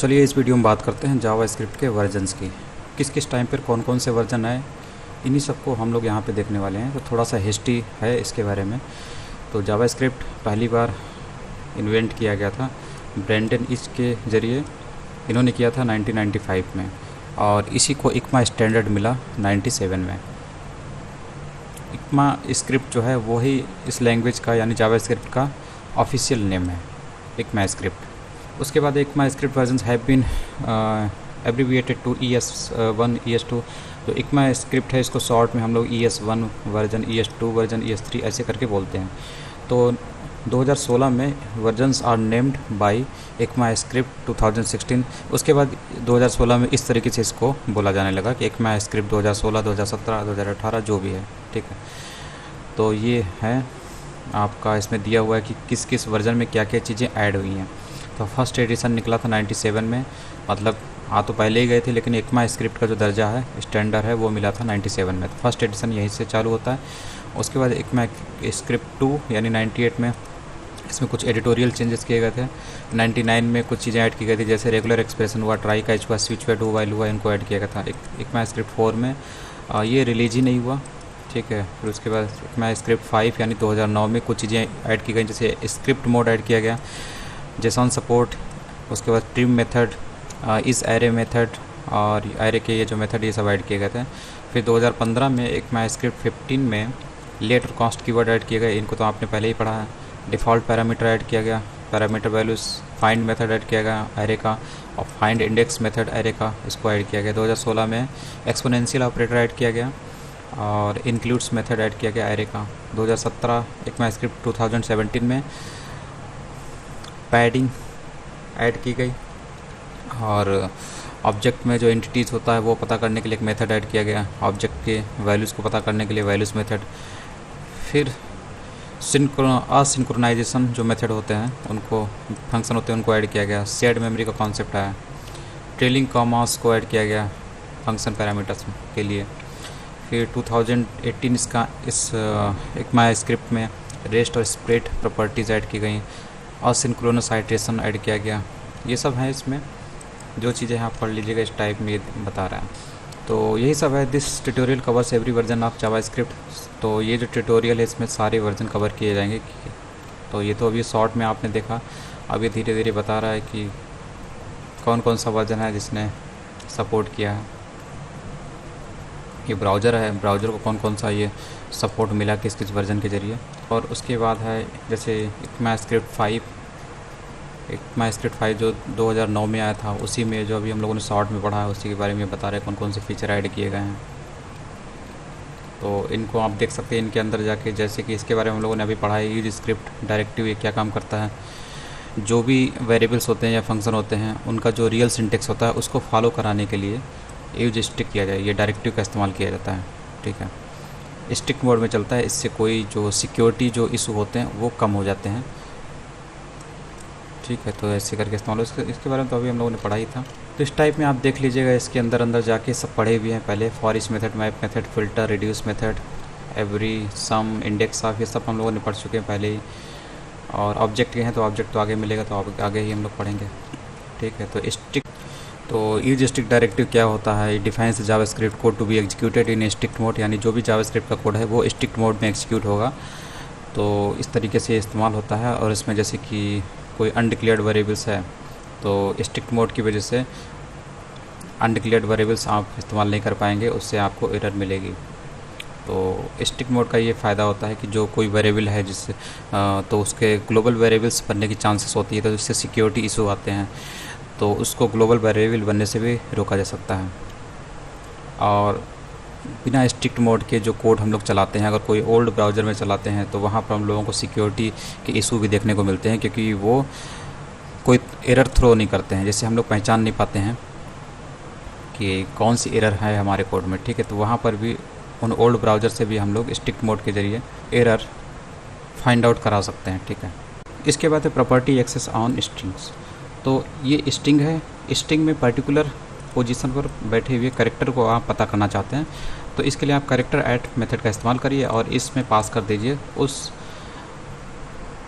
चलिए इस वीडियो में बात करते हैं जावा स्क्रिप्ट के वर्जन्स की। किस किस टाइम पर कौन कौन से वर्जन आए, इन्हीं सबको हम लोग यहाँ पे देखने वाले हैं। तो थोड़ा सा हिस्ट्री है इसके बारे में। तो जावा स्क्रिप्ट पहली बार इन्वेंट किया गया था ब्रेंडन ईच के ज़रिए, इन्होंने किया था 1995 में, और इसी को इक्मा स्टैंडर्ड मिला 97 में। इक्मा स्क्रिप्ट जो है वही इस लैंग्वेज का यानी जावा स्क्रिप्ट का ऑफिशियल नेम है, इक्मा स्क्रिप्ट। उसके बाद ECMAScript versions have been abbreviated to ES1 ES2। जो इक्मा स्क्रिप्ट है इसको शॉर्ट में हम लोग ES1 version, ES2 version, ES3 ऐसे करके बोलते हैं। तो 2016 में versions are named by ECMAScript 2016। उसके बाद 2016 में इस तरीके से इसको बोला जाने लगा कि इक्मा स्क्रिप्ट 2016, 2017, 2018 जो भी है, ठीक है। तो ये है आपका, इसमें दिया हुआ है कि किस किस वर्जन में क्या क्या चीज़ें ऐड हुई हैं। तो फर्स्ट एडिशन निकला था 97 में, मतलब तो पहले ही गए थे, लेकिन इक्मा स्क्रिप्ट का जो दर्जा है स्टैंडर्ड है वो मिला था 97 में। तो फर्स्ट एडिशन यहीं से चालू होता है। उसके बाद इक्मा स्क्रिप्ट 2 यानी 98 में, इसमें कुछ एडिटोरियल चेंजेस किए गए थे। 99 में कुछ चीज़ें ऐड की गई थी, जैसे रेगुलर एक्सप्रेशन हुआ, ट्राई कैच हुआ, स्विच हुआ, डू वाइल हुआ, इनको ऐड किया गया था। इक्मा स्क्रिप्ट 4 में ये रिलीज ही नहीं हुआ, ठीक है। फिर उसके बाद इक्मा स्क्रिप्ट 5 यानी 2009 में कुछ चीज़ें ऐड की गई, जैसे स्क्रिप्ट मोड ऐड किया गया, जेसन सपोर्ट, उसके बाद ट्रिम मेथड, इस एरे मेथड और एरे के ये जो मेथड ये सब ऐड किए गए थे। फिर 2015 में इक्मा स्क्रिप्ट 15 में लेटर कास्ट कीवर्ड ऐड किए गए, इनको तो आपने पहले ही पढ़ा है। डिफ़ॉल्ट पैरामीटर ऐड किया गया, parameter values, find method add किया गया एरे का, और फाइंड इंडेक्स मेथड एरे का, इसको ऐड किया गया। 2016 में एक्सपोनेंशियल ऑपरेटर ऐड किया गया और इंक्लूड्स मेथड ऐड किया गया एरे का। 2017 इक्मा स्क्रिप्ट 2017 में पैडिंग ऐड की गई, और ऑब्जेक्ट में जो एंटिटीज़ होता है वो पता करने के लिए एक मेथड ऐड किया गया, ऑब्जेक्ट के वैल्यूज़ को पता करने के लिए वैल्यूज़ मेथड। फिर असिंक्रोनाइजेशन जो मेथड होते हैं, उनको फंक्शन होते हैं, उनको ऐड किया गया। शेयर्ड मेमोरी का कॉन्सेप्ट है। ट्रेलिंग कॉमास को ऐड किया गया फंक्शन पैरामीटर्स के लिए। फिर 2018 इसका इस इक्मा स्क्रिप्ट में रेस्ट और स्प्लिट प्रॉपर्टीज़ ऐड की गई, असिंक्रोनस आइट्रेशन ऐड किया गया। ये सब है इसमें, जो चीज़ें आप पढ़ लीजिएगा, इस टाइप में ये बता रहा है। तो यही सब है। This tutorial covers every version of Java script. तो ये जो ट्यूटोरियल है इसमें सारे वर्जन कवर किए जाएंगे। तो ये तो अभी शॉर्ट में आपने देखा, अभी धीरे धीरे बता रहा है कि कौन कौन सा वर्जन है जिसने सपोर्ट किया है। ये ब्राउज़र है, ब्राउज़र को कौन कौन सा ये सपोर्ट मिला किस किस वर्जन के ज़रिए। और उसके बाद है जैसे इक्मा स्क्रिप्ट 5 जो 2009 में आया था, उसी में जो अभी हम लोगों ने शॉर्ट में पढ़ा है उसी के बारे में बता रहे हैं कौन कौन से फीचर ऐड किए गए हैं। तो इनको आप देख सकते हैं इनके अंदर जाके, जैसे कि इसके बारे में हम लोगों ने अभी पढ़ा है, यूज स्क्रिप्ट डायरेक्टिव ये क्या काम करता है। जो भी वेरिएबल्स होते हैं या फंक्शन होते हैं, उनका जो रियल सिंटेक्स होता है उसको फॉलो कराने के लिए यूज स्टिक किया जाए, ये डायरेक्टिव का इस्तेमाल किया जाता है, ठीक है। स्टिक मोड में चलता है, इससे कोई जो सिक्योरिटी जो इशू होते हैं वो कम हो जाते हैं, ठीक है। तो ऐसे करके इस्तेमाल हो, इसके बारे में तो अभी हम लोगों ने पढ़ा ही था। तो इस टाइप में आप देख लीजिएगा, इसके अंदर जाके सब पढ़े हुए हैं पहले। For each method, map method, filter, reduce method, every, some, index of, ये सब हम लोगों ने पढ़ चुके हैं पहले ही। और ऑब्जेक्ट के हैं तो ऑब्जेक्ट तो आगे मिलेगा, तो आगे ही हम लोग पढ़ेंगे, ठीक है। तो यूज स्टिक डायरेक्टिव क्या होता है? Defines JavaScript code to be executed in strict mode, यानी जो भी जावा स्क्रिप्ट का कोड है वो स्टिक्ट मोड में एग्जीक्यूट होगा। तो इस तरीके से इस्तेमाल होता है। और इसमें जैसे कि कोई अनडिक्लेयर्ड वेरिएबल्स है तो स्ट्रिक्ट मोड की वजह से अनडिक्लेयर्ड वेरिएबल्स आप इस्तेमाल नहीं कर पाएंगे, उससे आपको एरर मिलेगी। तो स्ट्रिक्ट मोड का ये फ़ायदा होता है कि जो कोई वेरिएबल है जिससे तो उसके ग्लोबल वेरिएबल्स बनने की चांसेस होती है, तो इससे सिक्योरिटी इशू आते हैं, तो उसको ग्लोबल वेरिएबल बनने से भी रोका जा सकता है। और बिना स्ट्रिक्ट मोड के जो कोड हम लोग चलाते हैं, अगर कोई ओल्ड ब्राउज़र में चलाते हैं तो वहाँ पर हम लोगों को सिक्योरिटी के इशू भी देखने को मिलते हैं, क्योंकि वो कोई एरर थ्रो नहीं करते हैं, जैसे हम लोग पहचान नहीं पाते हैं कि कौन सी एरर है हमारे कोड में, ठीक है। तो वहाँ पर भी उन ओल्ड ब्राउज़र से भी हम लोग स्ट्रिक्ट मोड के ज़रिए एरर फाइंड आउट करा सकते हैं, ठीक है। इसके बाद है प्रॉपर्टी एक्सेस ऑन स्ट्रिंग्स। तो ये स्ट्रिंग है, स्ट्रिंग में पर्टिकुलर पोजीशन पर बैठे हुए कैरेक्टर को आप पता करना चाहते हैं, तो इसके लिए आप कैरेक्टर ऐड मेथड का इस्तेमाल करिए और इसमें पास कर दीजिए उस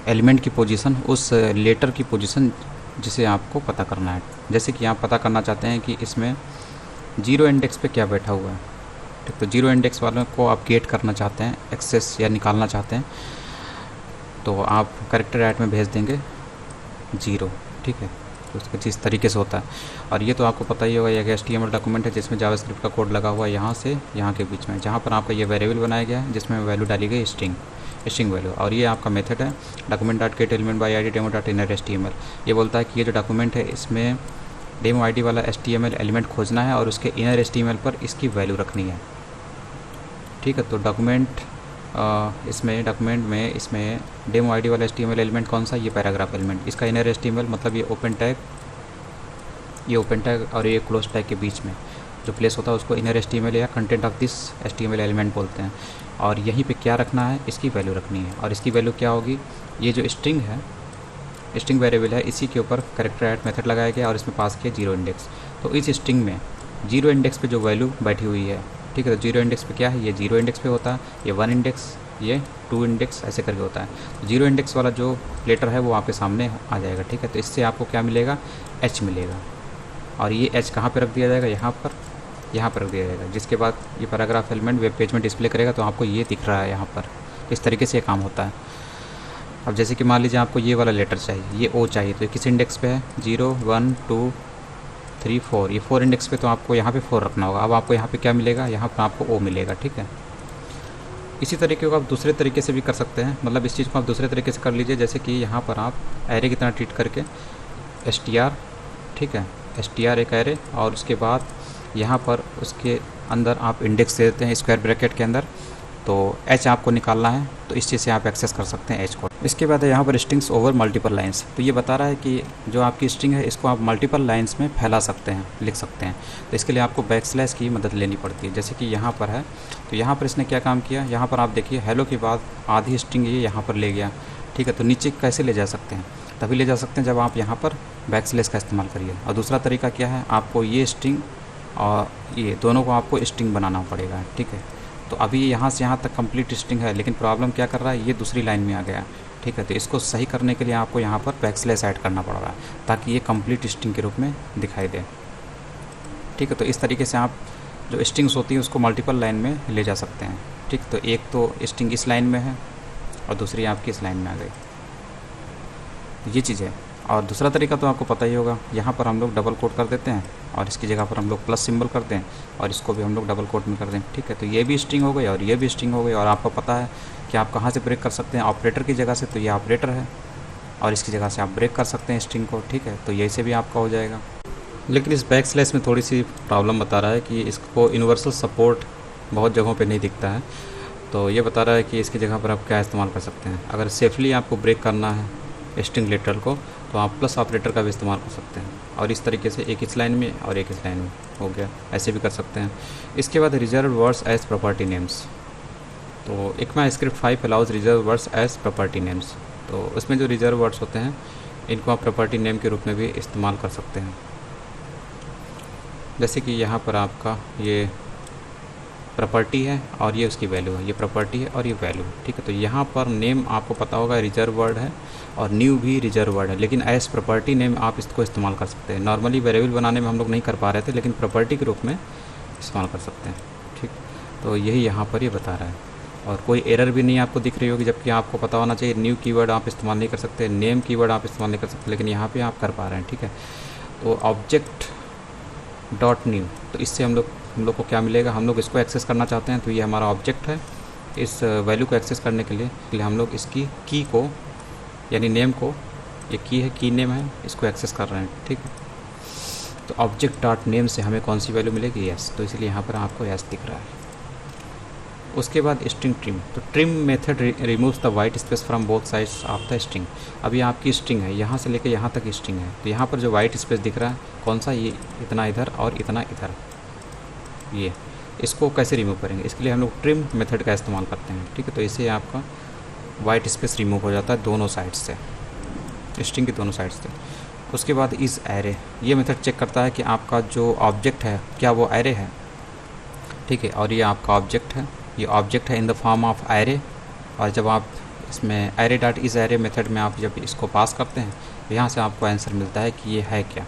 एलिमेंट की पोजीशन, उस लेटर की पोजीशन जिसे आपको पता करना है। जैसे कि आप पता करना चाहते हैं कि इसमें 0 इंडेक्स पे क्या बैठा हुआ है, ठीक। तो 0 इंडेक्स वालों को आप गेट करना चाहते हैं, एक्सेस या निकालना चाहते हैं, तो आप कैरेक्टर ऐड में भेज देंगे 0, ठीक है। तो उसका जिस तरीके से होता है, और ये तो आपको पता ही होगा, ये एक HTML डॉक्यूमेंट है जिसमें जावास्क्रिप्ट का कोड लगा हुआ है यहाँ से यहाँ के बीच में, जहाँ पर आपका ये वेरिएबल बनाया गया है जिसमें वैल्यू डाली गई स्ट्रिंग वैल्यू, और ये आपका मेथड है document.getElementById.demo.html। ये बोलता है कि ये जो डॉक्यूमेंट है इसमें डेमो ID वाला HTML एलिमेंट खोजना है और उसके इनर HTML पर इसकी वैल्यू रखनी है, ठीक है। तो डॉक्यूमेंट में इसमें डेमो ID वाला HTML एलिमेंट कौन सा, ये पैराग्राफ एलिमेंट, इसका इनर HTML मतलब ये ओपन टैग और ये क्लोज टैग के बीच में जो प्लेस होता है उसको इनर HTML या content of this HTML element बोलते हैं। और यहीं पे क्या रखना है, इसकी वैल्यू रखनी है, और इसकी वैल्यू क्या होगी, ये जो स्ट्रिंग है, स्ट्रिंग वेरिएबल है, इसी के ऊपर कैरेक्टर ऐड मेथड लगाया गया और इसमें पास किया 0 इंडेक्स। तो इस स्ट्रिंग में 0 इंडेक्स पे जो वैल्यू बैठी हुई है, ठीक है, तो 0 इंडेक्स पे क्या है, ये 0 इंडेक्स पे होता है, ये 1 इंडेक्स, ये 2 इंडेक्स, ऐसे करके होता है। तो 0 इंडेक्स वाला जो लेटर है वो आपके सामने आ जाएगा, ठीक है। तो इससे आपको क्या मिलेगा, H मिलेगा, और ये H कहाँ पे रख दिया जाएगा, यहाँ पर रख दिया जाएगा, जिसके बाद ये पैराग्राफ एलिमेंट वेब पेज में डिस्प्ले करेगा। तो आपको ये दिख रहा है यहाँ पर, इस तरीके से ये काम होता है। अब जैसे कि मान लीजिए आपको ये वाला लेटर चाहिए, ये O चाहिए, तो ये किस इंडेक्स पे है, 0 1 2 3 4, ये 4 इंडेक्स पे, तो आपको यहाँ पे 4 रखना होगा। अब आपको यहाँ पे क्या मिलेगा, यहाँ पर आपको O मिलेगा, ठीक है। इसी तरीके को आप दूसरे तरीके से भी कर सकते हैं, मतलब इस चीज़ को आप दूसरे तरीके से कर लीजिए, जैसे कि यहाँ पर आप एरे की तरह ट्रीट करके str, ठीक है, str एक एरे, और उसके बाद यहाँ पर उसके अंदर आप इंडेक्स दे देते हैं स्क्वायर ब्रैकेट के अंदर, तो H आपको निकालना है, तो इस चीज़ से आप एक्सेस कर सकते हैं H को। इसके बाद है यहाँ पर स्ट्रिंग्स ओवर मल्टीपल लाइंस, तो ये बता रहा है कि जो आपकी स्ट्रिंग है इसको आप मल्टीपल लाइंस में फैला सकते हैं, लिख सकते हैं। तो इसके लिए आपको बैकस्लैश की मदद लेनी पड़ती है, जैसे कि यहाँ पर है, तो यहाँ पर इसने क्या काम किया, यहाँ पर आप देखिए हेलो के बाद आधी स्ट्रिंग ये यहाँ पर ले गया, ठीक है। तो नीचे कैसे ले जा सकते हैं, तभी ले जा सकते हैं जब आप यहाँ पर बैकस्लैश का इस्तेमाल करिए। और दूसरा तरीका क्या है, आपको ये स्ट्रिंग और ये दोनों को आपको स्ट्रिंग बनाना पड़ेगा, ठीक है। तो अभी यहाँ से यहाँ तक कंप्लीट स्ट्रिंग है, लेकिन प्रॉब्लम क्या कर रहा है, ये दूसरी लाइन में आ गया, ठीक है। तो इसको सही करने के लिए आपको यहाँ पर बैकस्लैश ऐड करना पड़ रहा है, ताकि ये कंप्लीट स्ट्रिंग के रूप में दिखाई दे, ठीक है। तो इस तरीके से आप जो स्ट्रिंग्स होती हैं उसको मल्टीपल लाइन में ले जा सकते हैं, ठीक। तो एक तो स्ट्रिंग इस लाइन में है और दूसरी आपकी इस लाइन में आ गई, ये चीज़ है। और दूसरा तरीका तो आपको पता ही होगा, यहाँ पर हम लोग डबल कोट कर देते हैं और इसकी जगह पर हम लोग प्लस सिंबल करते हैं और इसको भी हम लोग डबल कोट में कर दें, ठीक है। तो ये भी स्ट्रिंग हो गई और ये भी स्ट्रिंग हो गई, और आपको पता है कि आप कहाँ से ब्रेक कर सकते हैं, ऑपरेटर की जगह से, तो ये ऑपरेटर है, और इसकी जगह से आप ब्रेक कर सकते हैं स्ट्रिंग को, ठीक है। तो यही से भी आपका हो जाएगा। लेकिन इस बैकस्लैश में थोड़ी सी प्रॉब्लम बता रहा है कि इसको यूनिवर्सल सपोर्ट बहुत जगहों पर नहीं दिखता है। तो ये बता रहा है कि इसकी जगह पर आप क्या इस्तेमाल कर सकते हैं, अगर सेफली आपको ब्रेक करना है स्ट्रिंग लेटर को, तो आप प्लस ऑपरेटर का भी इस्तेमाल कर सकते हैं, और इस तरीके से एक इस लाइन में और एक इस लाइन में हो गया, ऐसे भी कर सकते हैं। इसके बाद reserve words as property names, तो ECMAScript 5 allows reserve words as property names. तो उसमें जो रिजर्व वर्ड्स होते हैं इनको आप प्रॉपर्टी नेम के रूप में भी इस्तेमाल कर सकते हैं। जैसे कि यहाँ पर आपका ये प्रॉपर्टी है और ये उसकी वैल्यू है, ये प्रॉपर्टी है और ये वैल्यू, ठीक है। तो यहाँ पर नेम आपको पता होगा रिजर्व वर्ड है और न्यू भी रिजर्व वर्ड है, लेकिन एज प्रॉपर्टी नेम आप इसको इस्तेमाल कर सकते हैं। नॉर्मली वेरिएबल बनाने में हम लोग नहीं कर पा रहे थे, लेकिन प्रॉपर्टी के रूप में इस्तेमाल कर सकते हैं, ठीक। तो यही यहाँ पर ये बता रहा है, और कोई एरर भी नहीं आपको दिख रही होगी, जबकि आपको पता होना चाहिए न्यू कीवर्ड आप इस्तेमाल नहीं कर सकते, नेम कीवर्ड आप इस्तेमाल नहीं कर सकते, लेकिन यहाँ पर आप कर पा रहे हैं, ठीक है। तो ऑब्जेक्ट डॉट न्यू, तो इससे हम लोग को क्या मिलेगा, हम लोग इसको एक्सेस करना चाहते हैं, तो ये हमारा ऑब्जेक्ट है। इस वैल्यू को एक्सेस करने के लिए हम लोग इसकी की को, यानी नेम को, ये की है, की नेम है, इसको एक्सेस कर रहे हैं, ठीक है। तो ऑब्जेक्ट डॉट नेम से हमें कौन सी वैल्यू मिलेगी, यस, तो इसलिए यहाँ पर आपको यस दिख रहा है। उसके बाद स्ट्रिंग ट्रिम, तो trim method removes the white space from both sides of the string. अभी आपकी स्ट्रिंग है, यहाँ से लेकर यहाँ तक स्ट्रिंग है, तो यहाँ पर जो वाइट स्पेस दिख रहा है कौन सा, ये इतना इधर और इतना इधर, ये इसको कैसे रिमूव करेंगे, इसके लिए हम लोग ट्रिम मेथड का इस्तेमाल करते हैं, ठीक है। तो इससे आपका वाइट स्पेस रिमूव हो जाता है दोनों साइड से, स्ट्रिंग की दोनों साइड से। उसके बाद इस एरे, ये मेथड चेक करता है कि आपका जो ऑब्जेक्ट है क्या वो एरे है, ठीक है। और ये आपका ऑब्जेक्ट है, ये ऑब्जेक्ट है in the form of array, और जब आप इसमें एरे डॉट इस एरे मेथड में आप जब इसको पास करते हैं यहाँ से आपको आंसर मिलता है कि ये है क्या।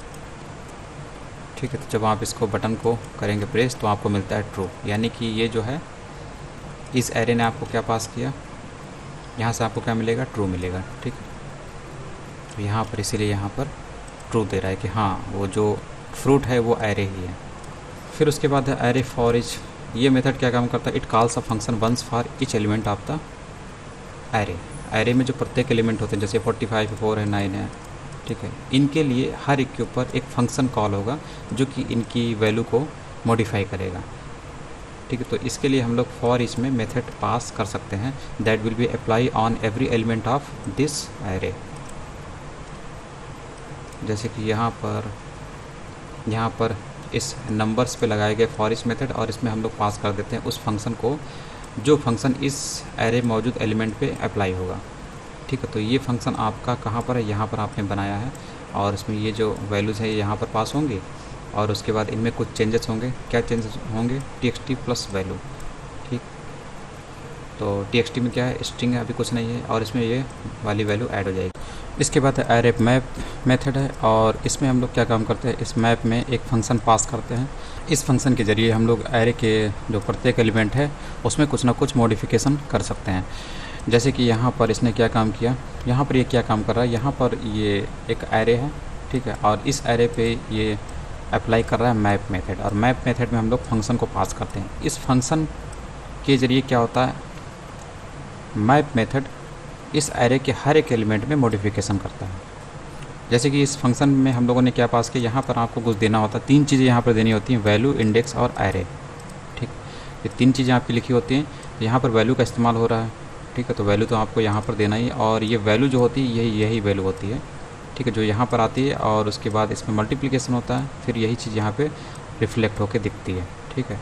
ठीक है, तो जब आप इसको बटन को करेंगे प्रेस तो आपको मिलता है ट्रू, यानी कि ये जो है इस एरे ने आपको क्या पास किया, यहाँ से आपको क्या मिलेगा, ट्रू मिलेगा। ठीक है, तो यहाँ पर इसीलिए यहाँ पर ट्रू दे रहा है कि हाँ वो जो फ्रूट है वो एरे ही है। फिर उसके बाद है एरे फॉर ईच। ये मेथड क्या काम करता है, it calls a function once for each element of the array. Array में जो प्रत्येक एलिमेंट होते हैं जैसे 45 है, 4 है, 9 है, ठीक है, इनके लिए हर एक के ऊपर एक फंक्शन कॉल होगा जो कि इनकी वैल्यू को मॉडिफाई करेगा। ठीक है, तो इसके लिए हम लोग फॉर ईच में मेथड पास कर सकते हैं that will be apply on every element of this array. जैसे कि यहाँ पर इस नंबर्स पे लगाए गए फॉर ईच मेथड, और इसमें हम लोग पास कर देते हैं उस फंक्शन को जो फंक्शन इस एरे मौजूद एलिमेंट पे अप्लाई होगा। ठीक है, तो ये फंक्शन आपका कहाँ पर है, यहाँ पर आपने बनाया है, और इसमें ये जो वैल्यूज़ है यहाँ पर पास होंगी, और उसके बाद इनमें कुछ चेंजेस होंगे। क्या चेंजेस होंगे, txt प्लस वैल्यू। ठीक, तो txt में क्या है, स्ट्रिंग है, अभी कुछ नहीं है, और इसमें ये वाली वैल्यू ऐड हो जाएगी। इसके बाद है एरे मैप मेथड है, और इसमें हम लोग क्या काम करते हैं, इस मैप में एक फंक्शन पास करते हैं। इस फंक्शन के ज़रिए हम लोग एरे के जो प्रत्येक एलिमेंट है उसमें कुछ ना कुछ मॉडिफिकेशन कर सकते हैं। जैसे कि यहाँ पर इसने क्या काम किया, यहाँ पर ये क्या काम कर रहा है, यहाँ पर ये एक एरे है, ठीक है, और इस एरे पे ये अप्लाई कर रहा है मैप मेथड, और मैप मेथड में हम लोग फंक्शन को पास करते हैं। इस फंक्शन के ज़रिए क्या होता है, मैप मेथड इस एरे के हर एक एलिमेंट में मॉडिफिकेशन करता है। जैसे कि इस फंक्शन में हम लोगों ने क्या पास किया, यहाँ पर आपको कुछ देना होता है, 3 चीज़ें यहाँ पर देनी होती हैं, वैल्यू, इंडेक्स और एरे। ठीक, ये 3 चीज़ें आपकी लिखी होती हैं। यहाँ पर वैल्यू का इस्तेमाल हो रहा है, ठीक है, तो वैल्यू तो आपको यहाँ पर देना ही, और ये वैल्यू जो होती है यही वैल्यू होती है, ठीक है, जो यहाँ पर आती है, और उसके बाद इसमें मल्टीप्लिकेशन होता है, फिर यही चीज़ यहाँ पे रिफ्लेक्ट होकर दिखती है। ठीक है,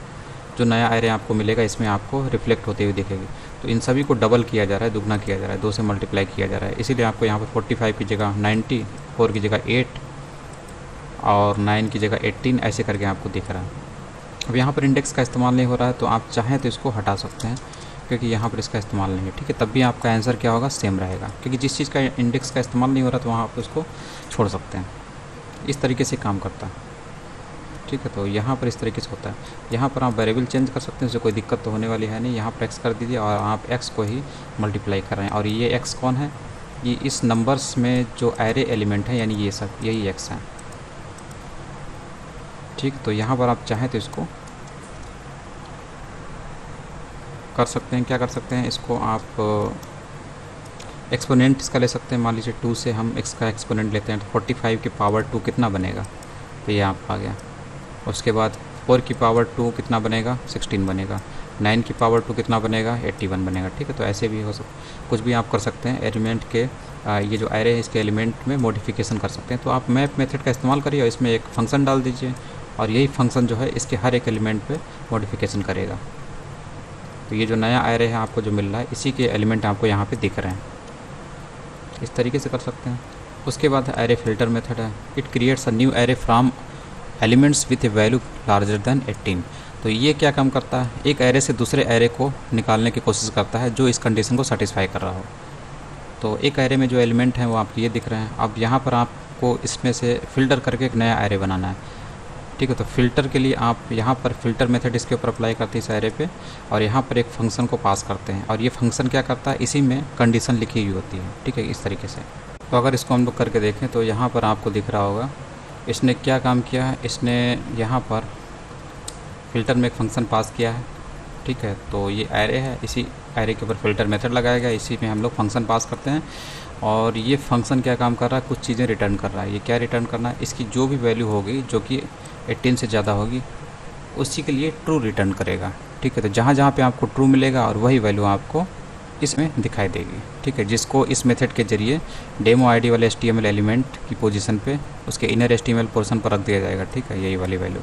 जो नया एरे आपको मिलेगा इसमें आपको रिफ्लेक्ट होते हुए दिखेगी। तो इन सभी को डबल किया जा रहा है, दुगना किया जा रहा है, 2 से मल्टीप्लाई किया जा रहा है, इसीलिए आपको यहाँ पर 45 की जगह 90, 4 की जगह 8 और 9 की जगह 18 ऐसे करके आपको दिख रहा है। अब यहाँ पर इंडेक्स का इस्तेमाल नहीं हो रहा है, तो आप चाहें तो इसको हटा सकते हैं, क्योंकि यहाँ पर इसका इस्तेमाल नहीं है। ठीक है, तब भी आपका आंसर क्या होगा, सेम रहेगा, क्योंकि जिस चीज़ का इंडेक्स का इस्तेमाल नहीं हो रहा तो वहाँ आप उसको छोड़ सकते हैं। इस तरीके से काम करता है। ठीक है, तो यहाँ पर इस तरीके से होता है। यहाँ पर आप वेरिएबल चेंज कर सकते हैं, उससे कोई दिक्कत तो होने वाली है नहीं। यहाँ पर एक्स कर दीजिए और आप एक्स को ही मल्टीप्लाई कर रहे हैं, और ये एक्स कौन है, ये इस नंबर्स में जो एरे एलिमेंट है, यानी ये सब यही एक्स है। ठीक, तो यहाँ पर आप चाहें तो इसको कर सकते हैं। क्या कर सकते हैं, इसको आप एक्सपोनेंट इसका ले सकते हैं। मान लीजिए 2 से हम x का एक्सपोनेंट लेते हैं, तो 45 की पावर 2 कितना बनेगा, तो ये आप आ गया। उसके बाद 4 की पावर 2 कितना बनेगा, 16 बनेगा। 9 की पावर 2 कितना बनेगा, 81 बनेगा। ठीक है, तो ऐसे भी हो सकता, कुछ भी आप कर सकते हैं। एलिमेंट के ये जो एरे है इसके एलिमेंट में मॉडिफिकेशन कर सकते हैं। तो आप मैप मेथड का इस्तेमाल करिए और इसमें एक फंक्शन डाल दीजिए, और यही फंक्शन जो है इसके हर एक एलिमेंट पे मॉडिफिकेशन करेगा। तो ये जो नया एरे है आपको जो मिल रहा है, इसी के एलिमेंट आपको यहाँ पे दिख रहे हैं। इस तरीके से कर सकते हैं। उसके बाद एरे फिल्टर मेथड है। It creates a new array from elements with A value larger than 18। तो ये क्या काम करता है, एक एरे से दूसरे एरे को निकालने की कोशिश करता है जो इस कंडीशन को सेटिस्फाई कर रहा हो। तो एक एरे में जो एलिमेंट हैं वो आपको ये दिख रहे हैं। अब यहाँ पर आपको इसमें से फ़िल्टर करके एक नया एरे बनाना है। ठीक है, तो फ़िल्टर के लिए आप यहाँ पर फ़िल्टर मेथड इसके ऊपर अप्लाई करते हैं इस एरे पे, और यहाँ पर एक फंक्शन को पास करते हैं, और ये फंक्शन क्या करता है, इसी में कंडीशन लिखी हुई होती है। ठीक है, इस तरीके से। तो अगर इसको हम लोग करके देखें तो यहाँ पर आपको दिख रहा होगा इसने क्या काम किया है। इसने यहाँ पर फ़िल्टर में एक फ़ंक्शन पास किया है। ठीक है, तो ये एरे है, इसी एरे के ऊपर फ़िल्टर मेथड लगाया गया, इसी में हम लोग फंक्शन पास करते हैं, और ये फंक्शन क्या काम कर रहा है, कुछ चीज़ें रिटर्न कर रहा है। ये क्या रिटर्न करना है, इसकी जो भी वैल्यू होगी जो कि 18 से ज़्यादा होगी उसी के लिए ट्रू रिटर्न करेगा। ठीक है, तो जहाँ जहाँ पे आपको ट्रू मिलेगा और वही वैल्यू आपको इसमें दिखाई देगी। ठीक है, जिसको इस मेथड के जरिए डेमो आईडी वाले HTML एलिमेंट की पोजीशन पे उसके इनर HTML पोर्शन पर रख दिया जाएगा। ठीक है, यही वाली वैल्यू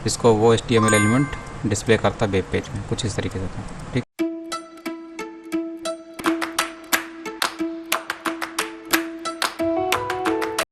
जिसको वो HTML एलिमेंट डिस्प्ले करता है वेब पेज में, कुछ इस तरीके से था। ठीक।